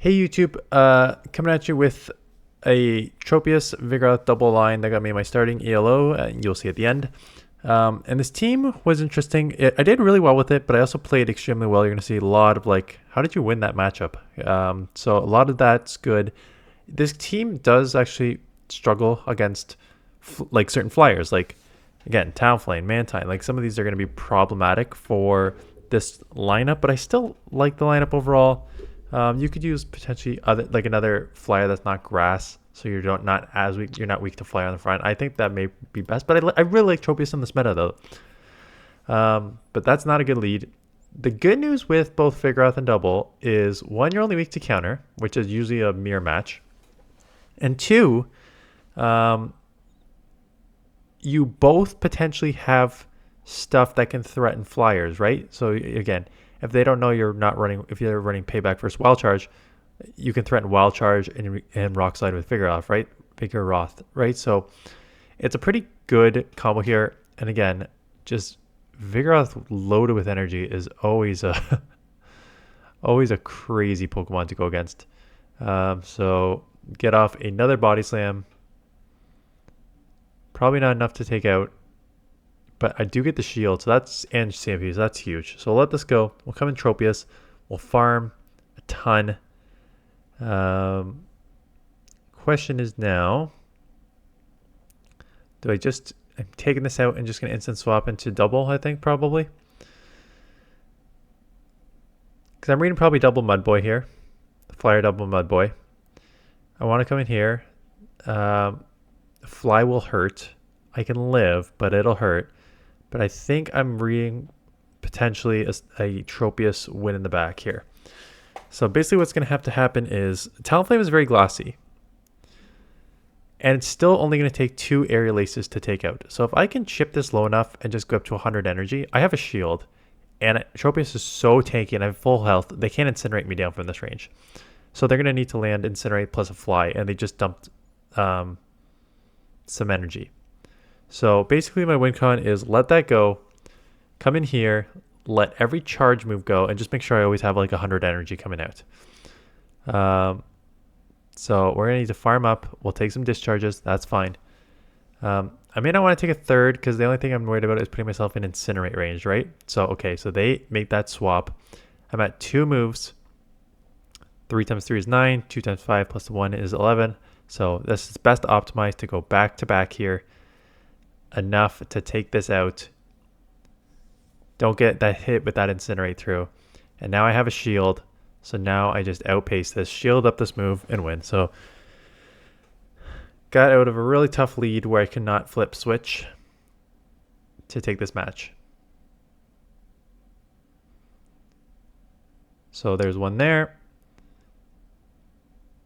Hey YouTube, coming at you with a Tropius Vigoroth double line that got me my starting ELO, and you'll see at the end. And this team was interesting. I did really well with it, but I also played extremely well. You're going to see a lot of how did you win that matchup? So a lot of that's good. This team does actually struggle against certain flyers, again, Talonflame, Mantine. Like some of these are going to be problematic for this lineup, but I still like the lineup overall. You could use potentially another flyer that's not grass, so you're not as weak. You're not weak to flyer on the front. I think that may be best, but I really like Tropius in this meta though. But that's not a good lead. The good news with both Vigoroth and Double is one, you're only weak to counter, which is usually a mirror match, and two, you both potentially have stuff that can threaten flyers, right? So again, if they don't know you're not running, if you're running payback versus wild charge, you can threaten wild charge and rock slide with Vigoroth, right? Vigoroth, right? So it's a pretty good combo here. And again, just Vigoroth loaded with energy is always a always a crazy Pokemon to go against. So get off another body slam. Probably not enough to take out, but I do get the shield, so that's, and CMP, so that's huge. So we'll let this go. We'll come in Tropius. We'll farm a ton. Question is now, I'm taking this out and just going to instant swap into double, I think, probably. Because I'm reading probably double Mudboy here. Flyer double Mudboy. I want to come in here. Fly will hurt. I can live, but it'll hurt. But I think I'm reading potentially a Tropius win in the back here. So basically what's going to have to happen is Talonflame is very glossy. And it's still only going to take 2 Aerial Aces to take out. So if I can chip this low enough and just go up to 100 energy, I have a shield. And Tropius is so tanky and I have full health, they can't incinerate me down from this range. So they're going to need to land Incinerate plus a Fly, and they just dumped some energy. So basically my win con is let that go, come in here, let every charge move go, and just make sure I always have like 100 energy coming out. So we're going to need to farm up. We'll take some discharges. That's fine. I may not want to take a third because the only thing I'm worried about is putting myself in Incinerate range, right? So, okay, so they make that swap. I'm at 2 moves. 3 times 3 is 9. 2 times 5 plus 1 is 11. So this is best optimized to go back to back here. Enough to take this out. Don't get that hit with that Incinerate through. And now I have a shield. So now I just outpace this, shield up this move, and win. So got out of a really tough lead where I could not flip switch to take this match. So there's one there.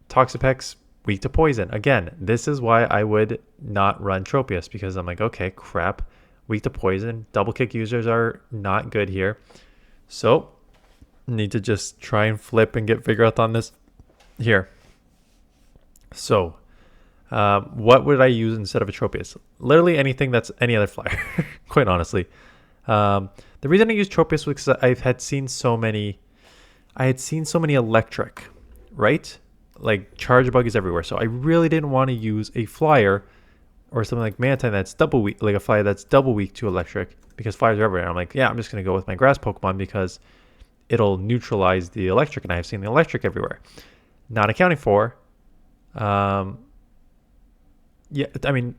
Toxapex, weak to poison. Again, this is why I would not run Tropius, because I'm like, okay, crap, weak to poison. Double kick users are not good here. So need to just try and flip and get Vigoroth on this here. So what would I use instead of a Tropius? Literally anything that's any other flyer, quite honestly. The reason I use Tropius was because I had seen so many electric, right? Like charge bug is everywhere. So I really didn't want to use a flyer or something like Mantine that's double weak, like a flyer that's double weak to electric, because flyers are everywhere. I'm like, yeah, I'm just going to go with my grass Pokemon because it'll neutralize the electric, and I've seen the electric everywhere. Not accounting for, yeah, I mean,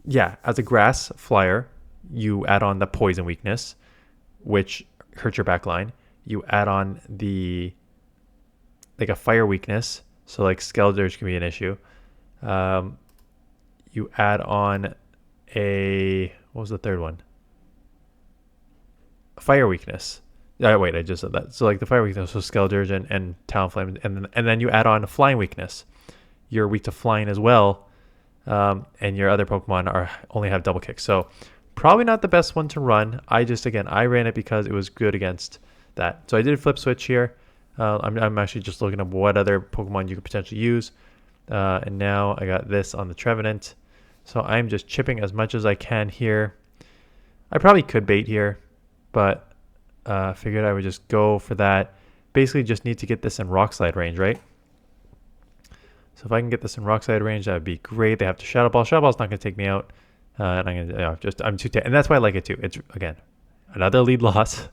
yeah, as a grass flyer, you add on the poison weakness, which hurts your back line. You add on a fire weakness, so like Skeldurge can be an issue. You add on what was the third one? A fire weakness. Wait, I just said that. So like the fire weakness, so Skeldurge and Talonflame, and then you add on a flying weakness. You're weak to flying as well, and your other Pokemon only have double kick. So probably not the best one to run. I ran it because it was good against that. So I did flip switch here. I'm actually just looking up what other Pokemon you could potentially use. And now I got this on the Trevenant. So I'm just chipping as much as I can here. I probably could bait here, but figured I would just go for that. Basically just need to get this in Rock Slide range, right? So if I can get this in rock slide range, that would be great. They have to Shadow Ball. Shadow Ball's not going to take me out. And I'm going to, I'm too, and that's why I like it too. It's, again, another lead loss.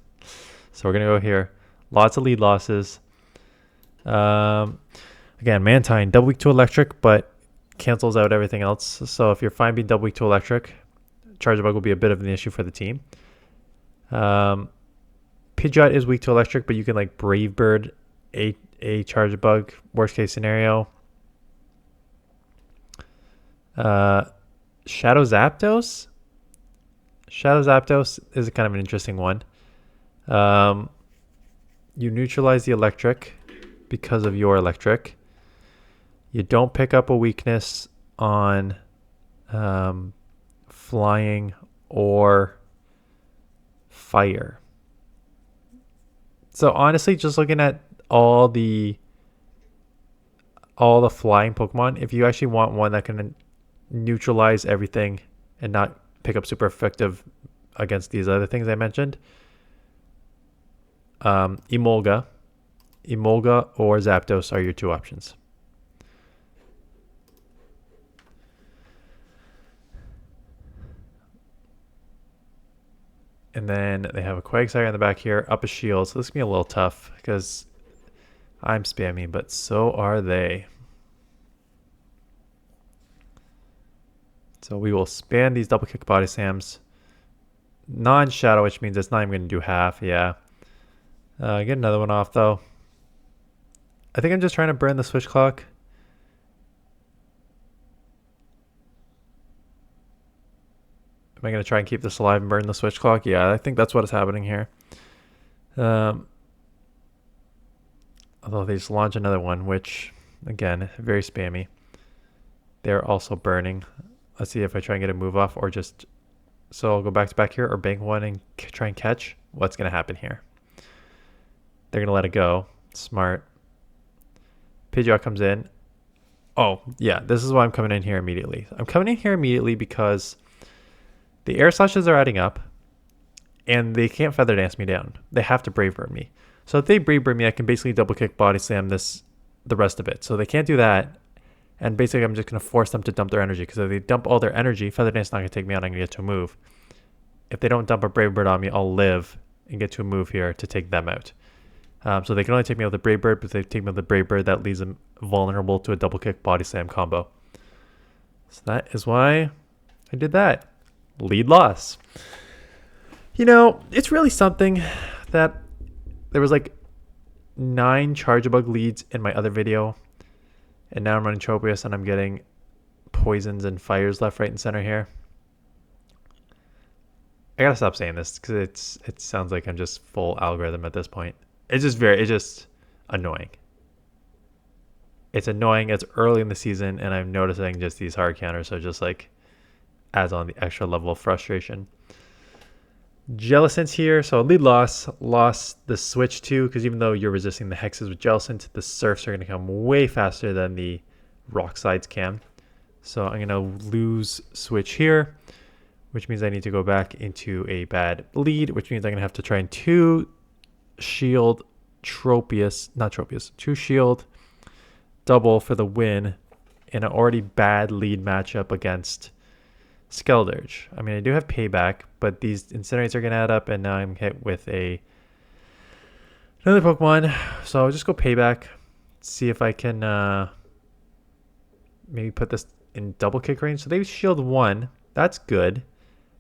So we're going to go here. Lots of lead losses. Again, Mantine, double weak to electric, but cancels out everything else. So if you're fine being double weak to electric, Charge Bug will be a bit of an issue for the team. Pidgeot is weak to electric, but you can like Brave Bird a Charge Bug, worst case scenario. Shadow Zapdos? Shadow Zapdos is kind of an interesting one. You neutralize the electric because of your electric. You don't pick up a weakness on flying or fire. So honestly, just looking at all the flying Pokemon, if you actually want one that can neutralize everything and not pick up super effective against these other things I mentioned, Emolga or Zapdos are your two options. And then they have a Quagsire in the back here, up a shield. So this is going to be a little tough because I'm spammy, but so are they. So we will spam these double kick body slams. Non-shadow, which means it's not even going to do half. Yeah. Get another one off though. I think I'm just trying to burn the switch clock. Am I going to try and keep this alive and burn the switch clock? Yeah, I think that's what is happening here. Although they just launch another one, which, again, very spammy. They're also burning. Let's see if I try and get a move off or just... So I'll go back to back here or bank one and try and catch. What's going to happen here? They're going to let it go. Smart. Pidgeot comes in. Oh, yeah, this is why I'm coming in here immediately. I'm coming in here immediately because... the air slashes are adding up, and they can't Feather Dance me down. They have to Brave Bird me. So if they Brave Bird me, I can basically double kick Body Slam the rest of it. So they can't do that, and basically I'm just going to force them to dump their energy, because if they dump all their energy, Feather Dance is not going to take me out, I'm going to get to a move. If they don't dump a Brave Bird on me, I'll live and get to a move here to take them out. So they can only take me out with the Brave Bird, but if they take me out with the Brave Bird, that leaves them vulnerable to a double kick Body Slam combo. So that is why I did that. Lead loss. You know, it's really something that there was like 9 Charge-a-Bug leads in my other video, and now I'm running Tropius and I'm getting poisons and fires left, right, and center here. I gotta stop saying this because it sounds like I'm just full algorithm at this point. It's just annoying. It's annoying. It's early in the season and I'm noticing just these hard counters, so just like adds on the extra level of frustration. Jellicent's here, so lead loss, lost the switch too, because even though you're resisting the hexes with Jellicent, the surfs are going to come way faster than the rock slides can. So I'm going to lose switch here, which means I need to go back into a bad lead, which means I'm going to have to try and 2 shield two shield double for the win in an already bad lead matchup against Skeldurge. I mean, I do have payback, but these incinerates are going to add up, and now I'm hit with another Pokemon. So I'll just go payback, see if I can maybe put this in double kick range. So they shield 1. That's good.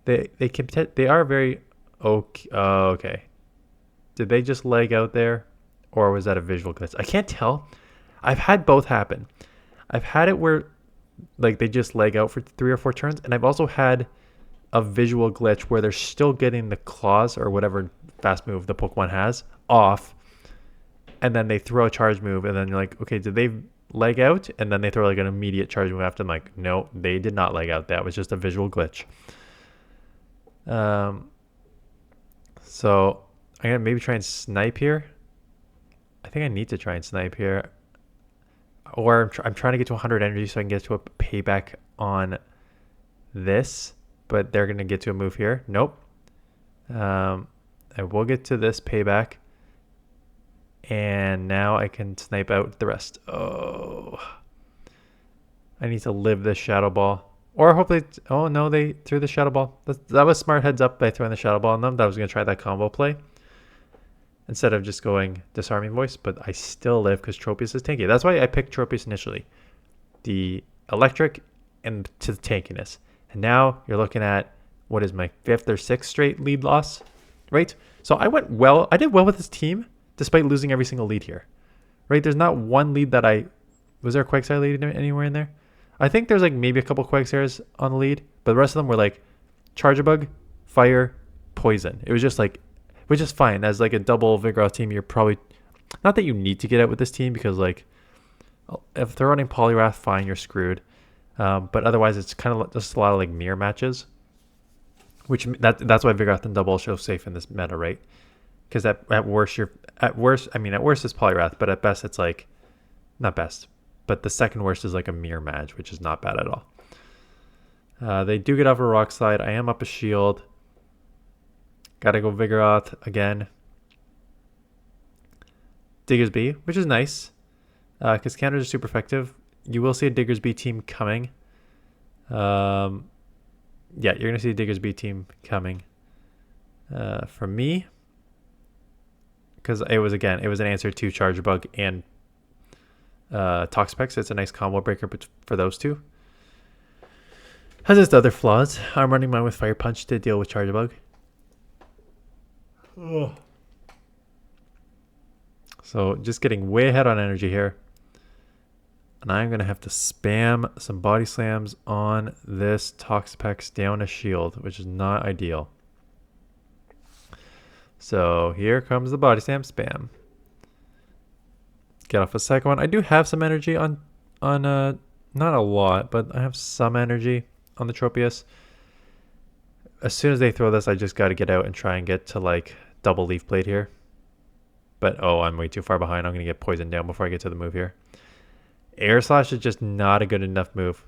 They are very okay. Okay. Did they just leg out there, or was that a visual glitch? I can't tell. I've had both happen. I've had it where like they just leg out for 3 or 4 turns, and I've also had a visual glitch where they're still getting the claws or whatever fast move the Pokemon has off, and then they throw a charge move, and then you're like, okay, did they leg out? And then they throw like an immediate charge move after. I'm like, no, they did not leg out. That was just a visual glitch. So I'm gonna maybe try and snipe here. I think I need to try and snipe here. Or I'm trying to get to 100 energy so I can get to a payback on this. But they're going to get to a move here. Nope. I will get to this payback. And now I can snipe out the rest. Oh. I need to live this Shadow Ball. Or hopefully, oh no, they threw the Shadow Ball. That was smart heads up by throwing the Shadow Ball on them. That was going to try that combo play instead of just going Disarming Voice, but I still live because Tropius is tanky. That's why I picked Tropius initially. The electric and to the tankiness. And now you're looking at, what is my 5th or 6th straight lead loss, right? So I did well with this team despite losing every single lead here, right? There's not one lead that was there a Quagsire lead anywhere in there? I think there's like maybe a couple Quagsires on the lead, but the rest of them were like Charge Bug, Fire, Poison. It was just like, which is fine. As like a double Vigoroth team, you're probably, not that you need to get out with this team because like, if they're running Poliwrath, fine, you're screwed. But otherwise, it's kind of just a lot of like mirror matches. That's why Vigoroth and double are so safe in this meta, right? Because at worst it's Poliwrath, but at best it's like, not best, but the second worst is like a mirror match, which is not bad at all. They do get off a Rock Slide. I am up a shield. Gotta go Vigoroth again. Diggersby, which is nice, because counters are super effective. You will see a Diggersby team coming. Yeah, you're going to see a Diggersby team coming from me. Because it was an answer to Charge Bug and Toxapex. It's a nice combo breaker for those two. Has its other flaws. I'm running mine with Fire Punch to deal with Charge Bug. Ugh. So just getting way ahead on energy here. And I'm going to have to spam some body slams on this Toxapex down a shield, which is not ideal. So here comes the body slam spam. Get off a second one. I do have some energy on not a lot, but I have some energy on the Tropius. As soon as they throw this, I just got to get out and try and get to like double Leaf Blade here. But oh, I'm way too far behind. I'm going to get poisoned down before I get to the move here. Air Slash is just not a good enough move.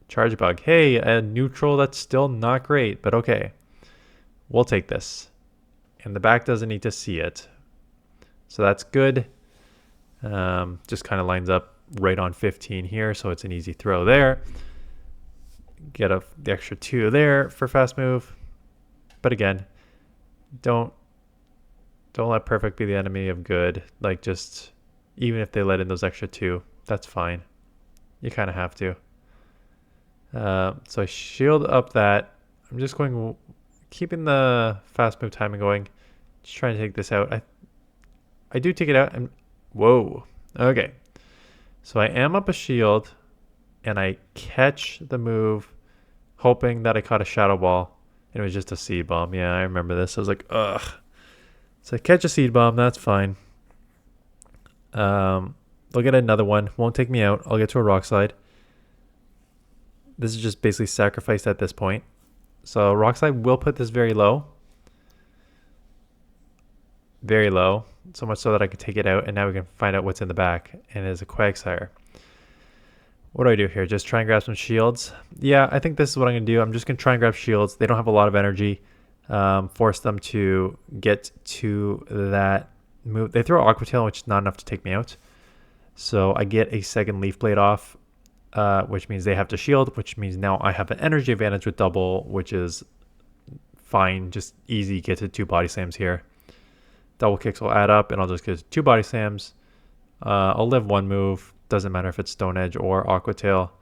Charge Bug. Hey, a neutral that's still not great, but okay. We'll take this. And the back doesn't need to see it. So that's good. Just kind of lines up right on 15 here, so it's an easy throw there. Get the extra 2 there for fast move. But again, don't let perfect be the enemy of good. Like, just even if they let in those extra 2, that's fine. You kind of have to. So I shield up that. I'm just keeping the fast move timing going. Just trying to take this out. I do take it out and whoa. Okay. So I am up a shield and I catch the move hoping that I caught a Shadow Ball. And it was just a Seed Bomb. Yeah, I remember this. I was like, ugh. So I catch a Seed Bomb. That's fine. They'll get another one. Won't take me out. I'll get to a Rock Slide. This is just basically sacrificed at this point. So Rock Slide will put this very low. Very low. So much so that I can take it out. And now we can find out what's in the back. And it is a Quagsire. What do I do here? Just try and grab some shields? Yeah, I think this is what I'm going to do. I'm just going to try and grab shields. They don't have a lot of energy. Force them to get to that move. They throw Aqua Tail, which is not enough to take me out. So I get a second Leaf Blade off, which means they have to shield, which means now I have an energy advantage with double, which is fine. Just easy. Get to 2 body slams here. Double kicks will add up, and I'll just get 2 body slams. I'll live 1 move. Doesn't matter if it's Stone Edge or Aqua Tail.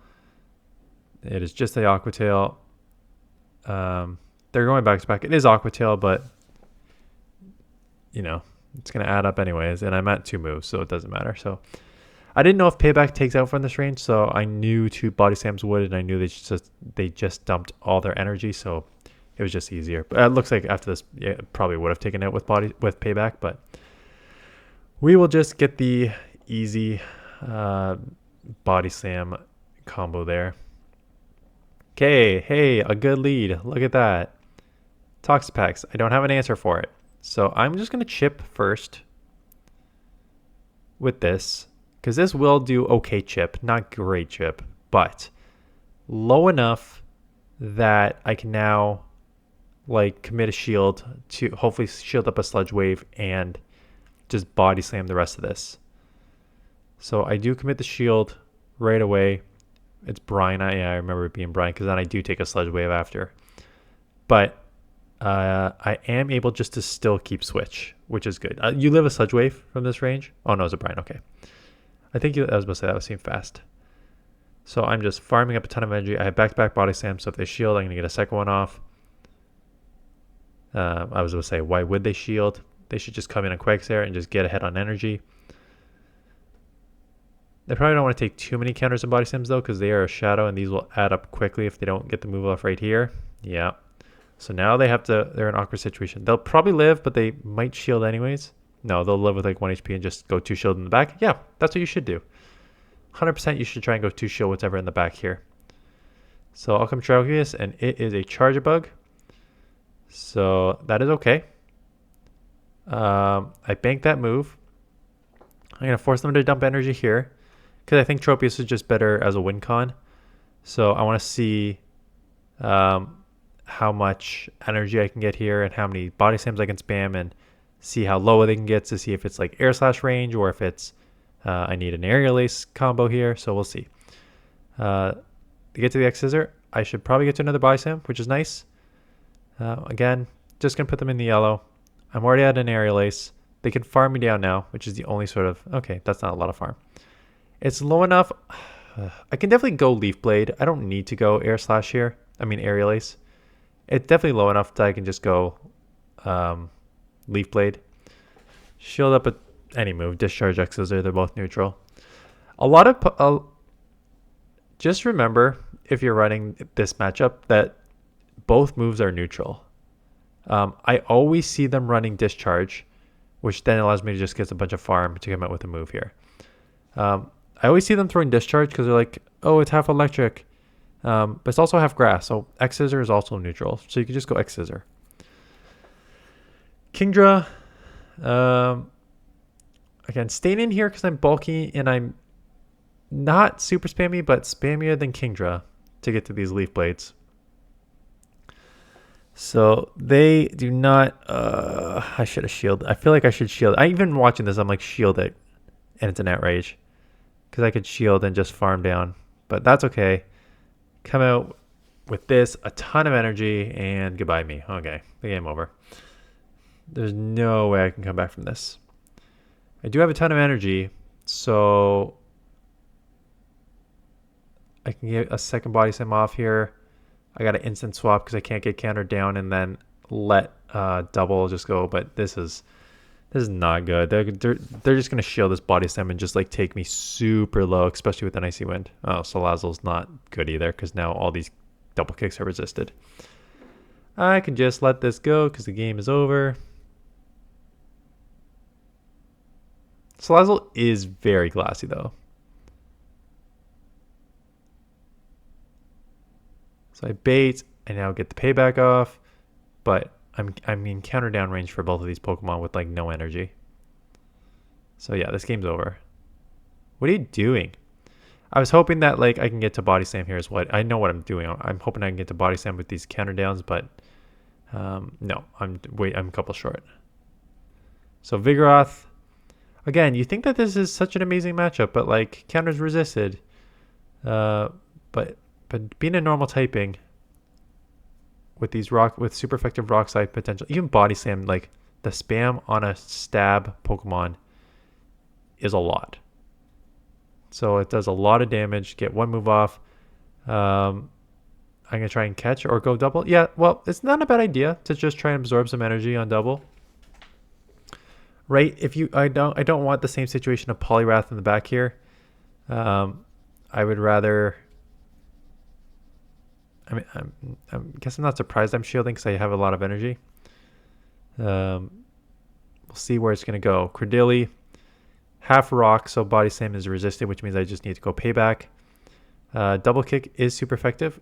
It is just the Aqua Tail. They're going back to back. It is Aqua Tail, but you know, it's going to add up anyways. And I'm at 2 moves, so it doesn't matter. So I didn't know if Payback takes out from this range, so I knew 2 body slams would, and I knew they just dumped all their energy, so it was just easier. But it looks like after this, yeah, it probably would have taken out with Payback, but we will just get the easy body slam combo there. Okay, hey, a good lead. Look at that. Toxapex. I don't have an answer for it. So I'm just going to chip first with this, because this will do okay chip. Not great chip, but low enough that I can now like commit a shield to hopefully shield up a Sludge Wave and just body slam the rest of this. So I do commit the shield right away. It's Brine. Yeah, I remember it being Brine because then I do take a Sludge Wave after. But I am able just to still keep Switch, which is good. You live a Sludge Wave from this range? Oh, no, it's a Brine. Okay. I think I was about to say that would seem fast. So I'm just farming up a ton of energy. I have back-to-back Body Slam, so if they shield, I'm going to get a second one off. I was going to say, why would they shield? They should just come in on Quagsire and just get ahead on energy. They probably don't want to take too many counters in Body Slams, though, because they are a shadow, and these will add up quickly if they don't get the move off right here. Yeah. So now they're in an awkward situation. They'll probably live, but they might shield anyways. No, they'll live with like 1 HP and just go 2 shield in the back. Yeah, that's what you should do. 100% you should try and go 2 shield whatever in the back here. So I'll come Tropius, and it is a Charge-a-Bug. So that is okay. I bank that move. I'm going to force them to dump energy here because I think Tropius is just better as a win con. So I want to see how much energy I can get here and how many Body Slams I can spam and see how low they can get to see if it's like Air Slash range or if it's I need an Aerial Ace combo here. So we'll see. To get to the X Scissor, I should probably get to another Body Slam, which is nice. Again, just going to put them in the yellow. I'm already at an Aerial Ace. They can farm me down now, which is the only sort of... Okay, that's not a lot of farm. It's low enough. I can definitely go Leaf Blade. I don't need to go Air Slash here. I mean Aerial Ace. It's definitely low enough that I can just go Leaf Blade. Shield up at any move. Discharge X Scissor. They're both neutral. A lot of... just remember, if you're running this matchup, that both moves are neutral. I always see them running Discharge, which then allows me to just get a bunch of farm to come out with a move here. I always see them throwing Discharge because they're like, oh, it's half electric. But it's also half grass, so X Scissor is also neutral. So you can just go X Scissor. Kingdra, again, staying in here because I'm bulky and I'm not super spammy, but spammier than Kingdra to get to these Leaf Blades. So they do not... I should have shielded. I feel like I should shield. Even watching this, I'm like, shield it. And it's an outrage. Because I could shield and just farm down. But that's okay. Come out with this. A ton of energy. And goodbye me. Okay. The game over. There's no way I can come back from this. I do have a ton of energy. So I can get a second Body Slam off here. I got an instant swap because I can't get countered down and then let double just go. But this is not good. They're just going to shield this Body Slam and just like take me super low, especially with an Icy Wind. Oh, Salazzle's not good either because now all these double kicks are resisted. I can just let this go because the game is over. Salazzle is very glassy though. So I bait, I now get the payback off, but I'm in counter down range for both of these Pokemon with like no energy. So yeah, this game's over. What are you doing? I was hoping that like I can get to Body Slam here is what I know what I'm doing. I'm hoping I can get to Body Slam with these counter downs, but no, I'm a couple short. So Vigoroth, again, you think that this is such an amazing matchup, but like counters resisted. But being a normal typing with these with super effective rock slide potential, even Body Slam, like the spam on a stab Pokemon is a lot. So it does a lot of damage. Get one move off. I'm gonna try and catch or go double. Yeah, well, it's not a bad idea to just try and absorb some energy on double. Right? I don't want the same situation of Poliwrath in the back here. I would rather. I mean, I guess I'm not surprised I'm shielding because I have a lot of energy. We'll see where it's going to go. Credilli, half rock, so Body Slam is resisted, which means I just need to go payback. Double kick is super effective.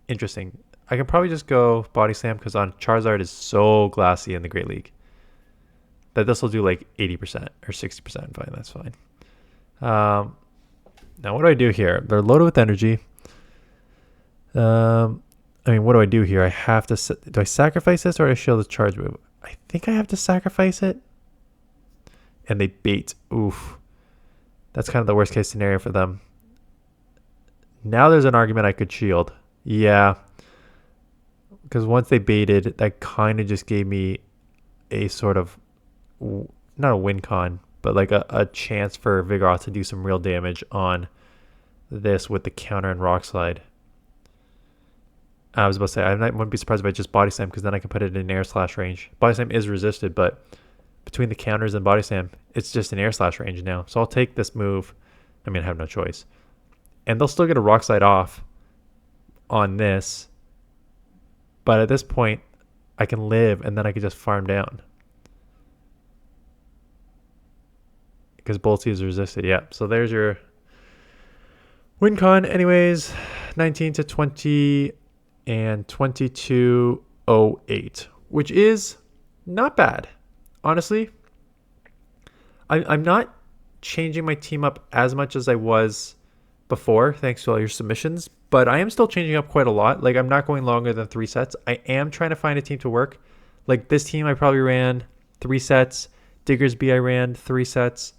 Interesting. I can probably just go Body Slam because on Charizard is so glassy in the Great League that this will do like 80% or 60%. Fine, that's fine. Now what do I do here? They're loaded with energy. I mean, what do I do here? I have to... Do I sacrifice this or do I shield the charge move? I think I have to sacrifice it. And they bait. Oof. That's kind of the worst case scenario for them. Now there's an argument I could shield. Yeah. Because once they baited, that kind of just gave me a sort of, not a win con, but like a chance for Vigoroth to do some real damage on this with the counter and rock slide. I was about to say, I wouldn't be surprised if I just body slam, because then I can put it in air slash range. Body slam is resisted, but between the counters and body slam, it's just an air slash range now. So I'll take this move. I mean, I have no choice. And they'll still get a rock slide off on this. But at this point, I can live, and then I can just farm down. Because Boltsy is resisted, yeah. So there's your win con. Anyways, 19 to 20 and 2208, which is not bad. Honestly, I'm not changing my team up as much as I was before, thanks to all your submissions, but I am still changing up quite a lot. Like, I'm not going longer than 3 sets. I am trying to find a team to work. Like, this team I probably ran 3 sets. Diggersby I ran 3 sets.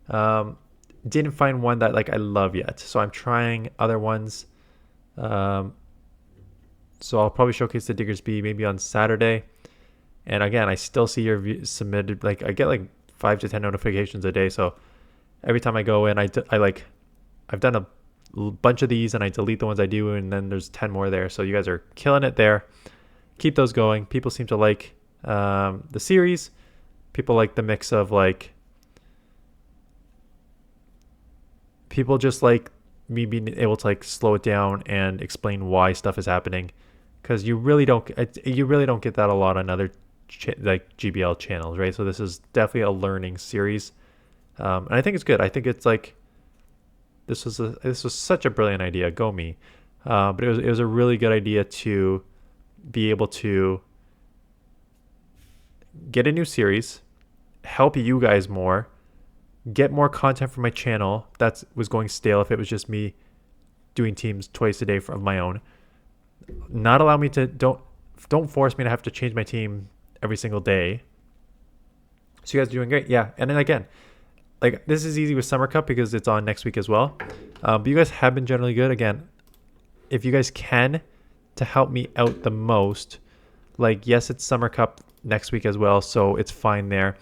Didn't find one that like I love yet, so I'm trying other ones. So I'll probably showcase the Diggersby maybe on Saturday. And again, I still see your submitted. Like, I get like 5 to 10 notifications a day. So every time I go in, I've done a bunch of these, and I delete the ones I do, and then there's 10 more there. So you guys are killing it there. Keep those going. People seem to like the series. People like the mix of like, people just like me being able to like slow it down and explain why stuff is happening, because you really don't get that a lot on other like GBL channels, right? So this is definitely a learning series, and I think it's good. I think it's like this was such a brilliant idea. Go me, but it was a really good idea to be able to get a new series, help you guys more, get more content for my channel that was going stale if it was just me doing teams twice a day of my own. Not allow me to don't force me to have to change my team every single day. So you guys are doing great. Yeah. And then again, like, this is easy with Summer Cup because it's on next week as well. But you guys have been generally good. Again, if you guys can, to help me out the most, like, yes, it's Summer Cup next week as well, so it's fine there.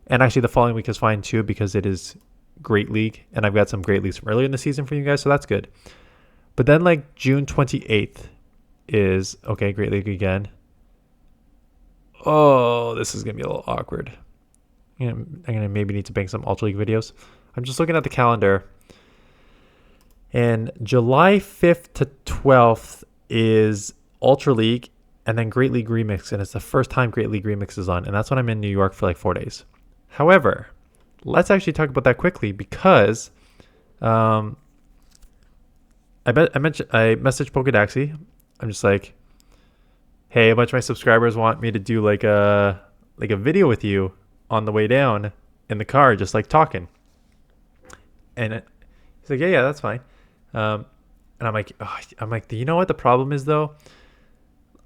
And actually the following week is fine too, because it is Great League, and I've got some Great Leagues from earlier in the season for you guys, so that's good. But then like June 28th is, okay, Great League again. Oh, this is going to be a little awkward. I'm going to maybe need to bank some Ultra League videos. I'm just looking at the calendar. And July 5th to 12th is Ultra League, and then Great League Remix. And it's the first time Great League Remix is on. And that's when I'm in New York for like 4 days. However, let's actually talk about that quickly, because I messaged Poke Daxi. I'm just like, hey, a bunch of my subscribers want me to do like a video with you on the way down in the car, just like talking. And he's like, yeah, that's fine. And I'm like, do you know what the problem is though?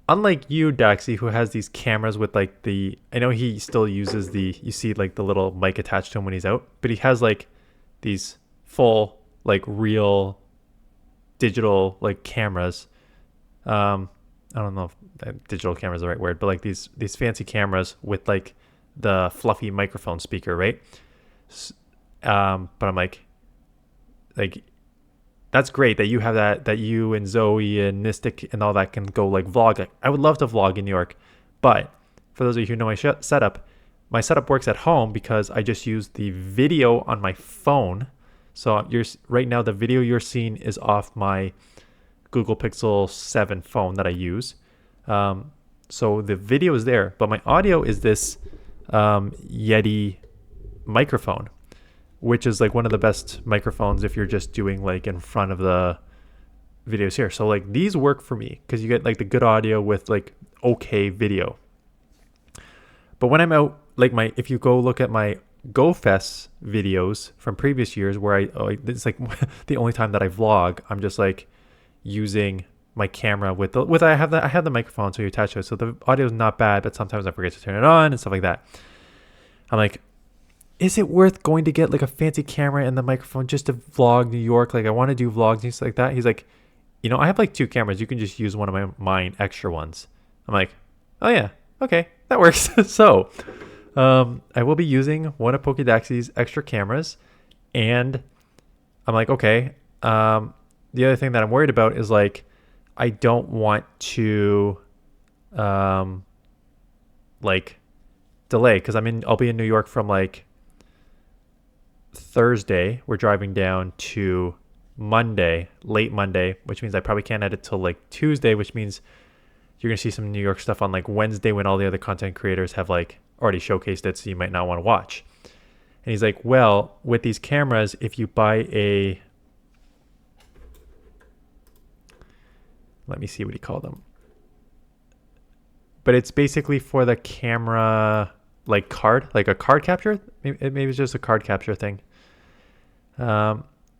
Unlike you, Daxi, who has these cameras with like I know he still uses you see like the little mic attached to him when he's out, but he has like these full like real digital like cameras. I don't know if digital camera is the right word, but like these fancy cameras with like the fluffy microphone speaker, right? But I'm like that's great that you have that you and Zoe and Mystic and all that can go like vlog. I would love to vlog in New York, but for those of you who know my setup works at home because I just use the video on my phone. So right now the video you're seeing is off my Google Pixel 7 phone that I use. So the video is there, but my audio is this Yeti microphone, which is like one of the best microphones if you're just doing like in front of the videos here. So like these work for me because you get like the good audio with like okay video. But when I'm out, like if you go look at my GoFest videos from previous years where it's like the only time that I vlog, I'm just like using my camera I have the microphone, so you attach to it. So the audio is not bad, but sometimes I forget to turn it on and stuff like that. I'm like, is it worth going to get like a fancy camera and the microphone just to vlog New York? Like I want to do vlogs and stuff like that. He's like, I have like 2 cameras. You can just use one of mine extra ones. I'm like, oh yeah, okay, that works. So I will be using one of Poke Daxi's extra cameras, and I'm like, okay. The other thing that I'm worried about is like, I don't want to like delay, because I'll be in New York from like Thursday. We're driving down to Monday, late Monday, which means I probably can't edit till like Tuesday, which means you're gonna see some New York stuff on like Wednesday when all the other content creators have like already showcased it, so you might not want to watch. And he's like, well, with these cameras, if you buy let me see what he called them, but it's basically for the camera, like card, like a card capture. Maybe it's just a card capture thing.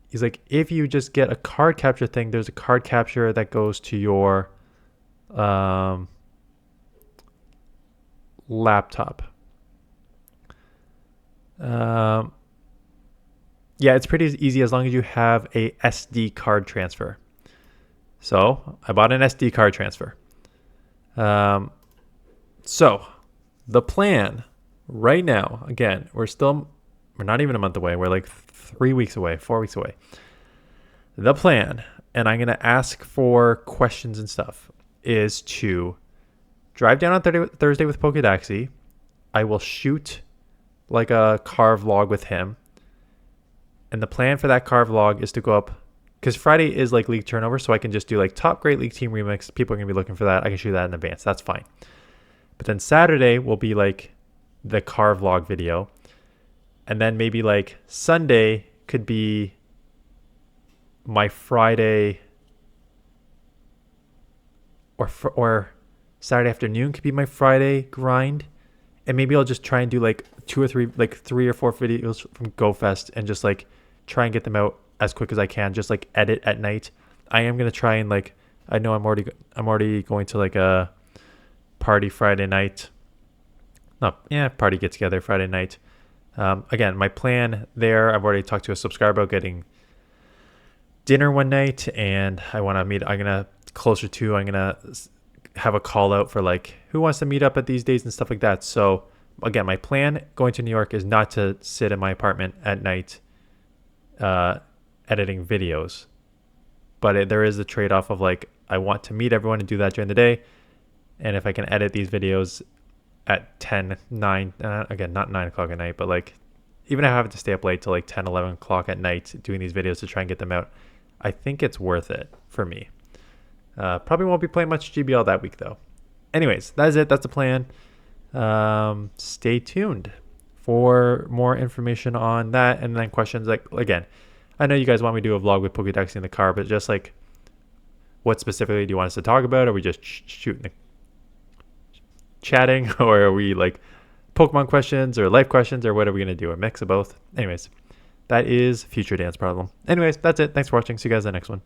He's like, if you just get a card capture thing, there's a card capture that goes to your laptop. Yeah, it's pretty easy as long as you have a SD card transfer. So I bought an SD card transfer. So the plan right now, again, we're not even a month away. We're like 3 weeks away, 4 weeks away. The plan, and I'm going to ask for questions and stuff, is to drive down on Thursday with Poke Daxi. I will shoot like a car vlog with him. And the plan for that car vlog is to go up, because Friday is like league turnover, so I can just do like top great league team remix. People are going to be looking for that. I can shoot that in advance. That's fine. But then Saturday will be like the car vlog video. And then maybe like Sunday could be my Friday, or Saturday afternoon could be my Friday grind. And maybe I'll just try and do like 2 or 3, like 3 or 4 videos from GoFest and just like try and get them out as quick as I can, just like edit at night. I am going to try and like, I know I'm already going to like a party Friday night. Party get together Friday night. Again, my plan there, I've already talked to a subscriber about getting dinner one night, and I'm going to have a call out for like who wants to meet up at these days and stuff like that. So again, my plan going to New York is not to sit in my apartment at night editing videos, but there is a trade-off of like, I want to meet everyone and do that during the day. And if I can edit these videos at 9, again, not 9 o'clock at night, but like, even if I have to stay up late till like 10, 11 o'clock at night doing these videos to try and get them out, I think it's worth it for me. Probably won't be playing much GBL that week though. Anyways, that is it. That's the plan. Stay tuned for more information on that, and then questions. Like, again, I know you guys want me to do a vlog with Poke Daxi in the car, but just like, what specifically do you want us to talk about? Are we just chatting, or are we like Pokemon questions or life questions, or what are we going to do? A mix of both. Anyways, that is future Dan's problem. Anyways, that's it. Thanks for watching. See you guys in the next one.